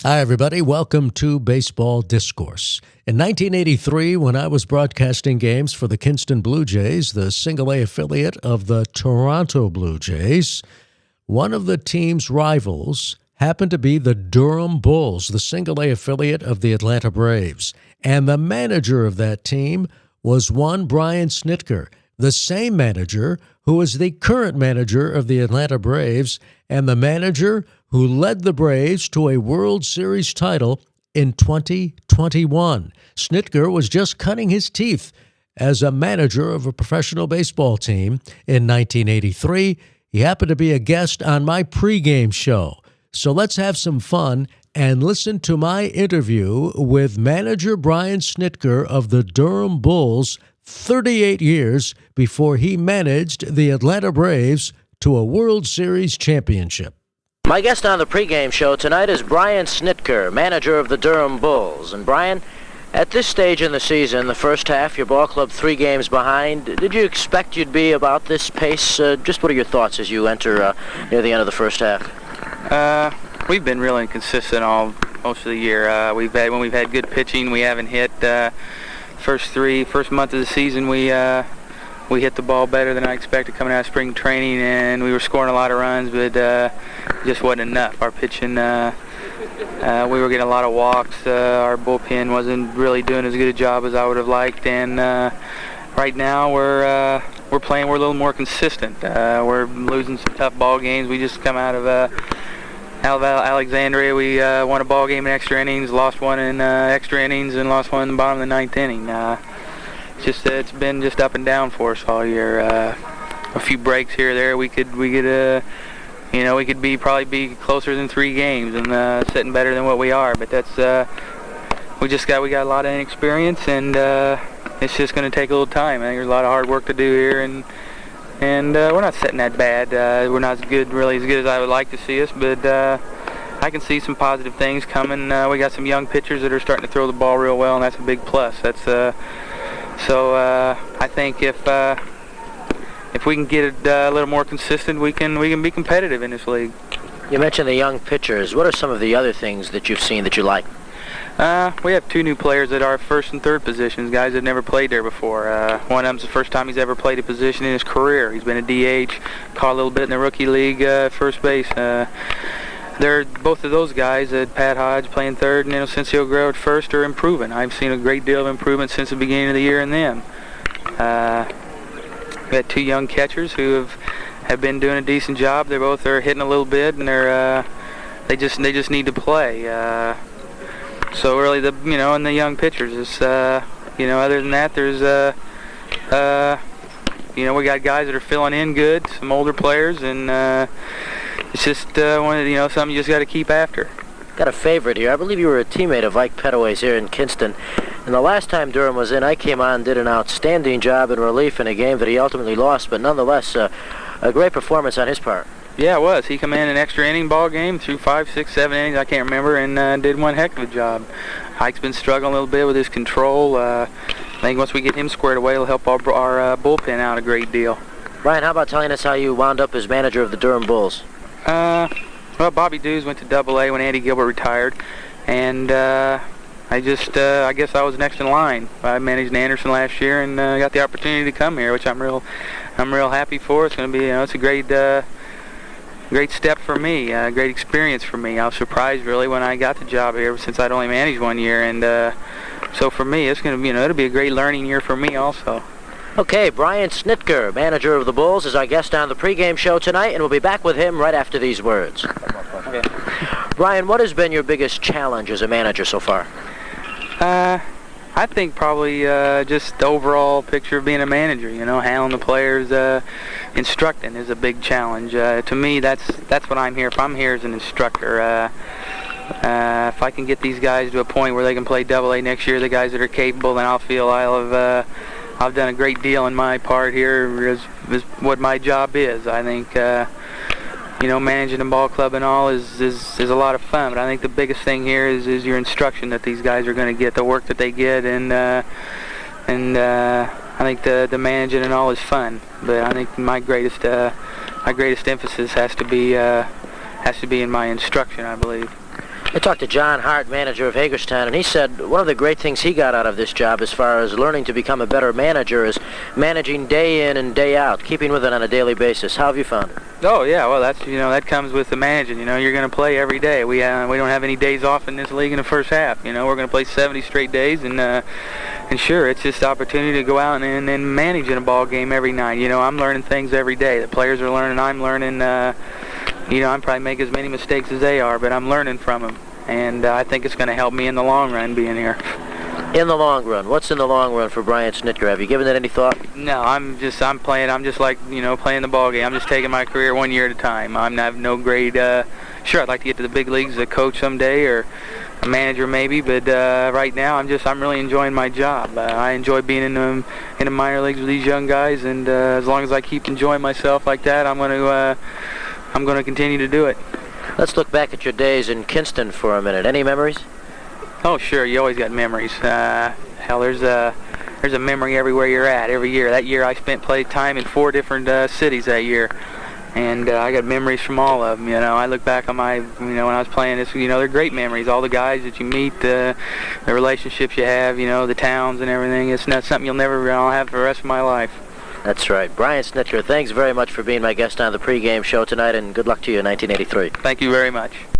Hi, everybody. Welcome to Baseball Discourse. In 1983, when I was broadcasting games for the Kinston Blue Jays, the single-A affiliate of the Toronto Blue Jays, one of the team's rivals happened to be the Durham Bulls, the single-A affiliate of the Atlanta Braves. And the manager of that team was one Brian Snitker, the same manager who is the current manager of the Atlanta Braves and the manager who led the Braves to a World Series title in 2021. Snitker was just cutting his teeth as a manager of a professional baseball team in 1983. He happened to be a guest on my pregame show. So let's have some fun and listen to my interview with manager Brian Snitker of the Durham Bulls 38 years before he managed the Atlanta Braves to a World Series championship. My guest on the pregame show tonight is Brian Snitker, manager of the Durham Bulls. And Brian, at this stage in the season, the first half, your ball club 3 games behind. Did you expect you'd be about this pace? Just what are your thoughts as you enter near the end of the first half? We've been really inconsistent most of the year. When we've had good pitching, we haven't hit. First month of the season, we hit the ball better than I expected coming out of spring training, and we were scoring a lot of runs, but just wasn't enough. Our pitching, we were getting a lot of walks. Our bullpen wasn't really doing as good a job as I would have liked, and right now we're playing. We're a little more consistent. We're losing some tough ball games. We just come out of Alexandria. We won a ball game in extra innings, lost one in extra innings, and lost one in the bottom of the 9th inning. It's been just up and down for us all year. A few breaks here or there, we could probably be closer than 3 games and sitting better than what we are. But that's we got a lot of inexperience, and it's just going to take a little time. I think there's a lot of hard work to do here, and we're not sitting that bad. We're not really as good as I would like to see us, but I can see some positive things coming. We got some young pitchers that are starting to throw the ball real well, and that's a big plus. So I think if we can get it a little more consistent, we can be competitive in this league. You mentioned the young pitchers. What are some of the other things that you've seen that you like? We have 2 new players at our first and third positions, guys that never played there before. One of them's the first time he's ever played a position in his career. He's been a DH, caught a little bit in the rookie league, first base. Both of those guys, Pat Hodge playing third and Inocencio Guerrero at first, are improving. I've seen a great deal of improvement since the beginning of the year in them. We had 2 young catchers who have been doing a decent job. They both are hitting a little bit, and they just need to play. So really, and the young pitchers is, other than that, there's we got guys that are filling in good, some older players, and it's just something you just got to keep after. Got a favorite here. I believe you were a teammate of Ike Pettaway's here in Kinston. And the last time Durham was in, I came on and did an outstanding job in relief in a game that he ultimately lost, but nonetheless, a great performance on his part. Yeah, it was. He come in an extra inning ball game through 5, 6, 7 innings, I can't remember, and did one heck of a job. Ike's been struggling a little bit with his control. I think once we get him squared away, it'll help our bullpen out a great deal. Brian, how about telling us how you wound up as manager of the Durham Bulls? Well, Bobby Dews went to Double-A when Andy Gilbert retired, and I guess I was next in line. I managed Anderson last year and got the opportunity to come here, which I'm real happy for. It's going to be, it's a great step for me, great experience for me. I was surprised really when I got the job here, since I'd only managed 1 year, and so for me, it's going to be, it'll be a great learning year for me also. Okay, Brian Snitker, manager of the Bulls, is our guest on the pregame show tonight, and we'll be back with him right after these words. Okay. Brian, what has been your biggest challenge as a manager so far? I think probably just the overall picture of being a manager. Handling the players, instructing is a big challenge. To me, that's what I'm here. If I'm here as an instructor, if I can get these guys to a point where they can play Double-A next year, the guys that are capable, then I'll feel I've done a great deal in my part here. Is what my job is. I think managing a ball club and all is a lot of fun. But I think the biggest thing here is your instruction that these guys are going to get, the work that they get, and I think the managing and all is fun. But I think my greatest emphasis has to be in my instruction, I believe. I talked to John Hart, manager of Hagerstown, and he said one of the great things he got out of this job as far as learning to become a better manager is managing day in and day out, keeping with it on a daily basis. How have you found it? Oh yeah, well that's that comes with the managing. You're going to play every day. We don't have any days off in this league in the first half. We're going to play 70 straight days, and sure, it's just opportunity to go out and manage in a ball game every night. I'm learning things every day. The players are learning. I'm learning. I'm probably making as many mistakes as they are, but I'm learning from them, and I think it's going to help me in the long run being here. In the long run, what's in the long run for Brian Snitker? Have you given it any thought? No, I'm just like playing the ball game. I'm just taking my career 1 year at a time. I have no great. Sure, I'd like to get to the big leagues as a coach someday or a manager maybe, but right now I'm really enjoying my job. I enjoy being in the minor leagues with these young guys, and as long as I keep enjoying myself like that, I'm going to continue to do it. Let's look back at your days in Kinston for a minute. Any memories? Oh, sure. You always got memories. Hell, there's a memory everywhere you're at. Every year. That year, I played time in 4 different cities that year, and I got memories from all of them. I look back on my, when I was playing this. They're great memories. All the guys that you meet, the relationships you have, the towns and everything. It's not something you'll never have for the rest of my life. That's right. Brian Snitker, thanks very much for being my guest on the pregame show tonight, and good luck to you in 1983. Thank you very much.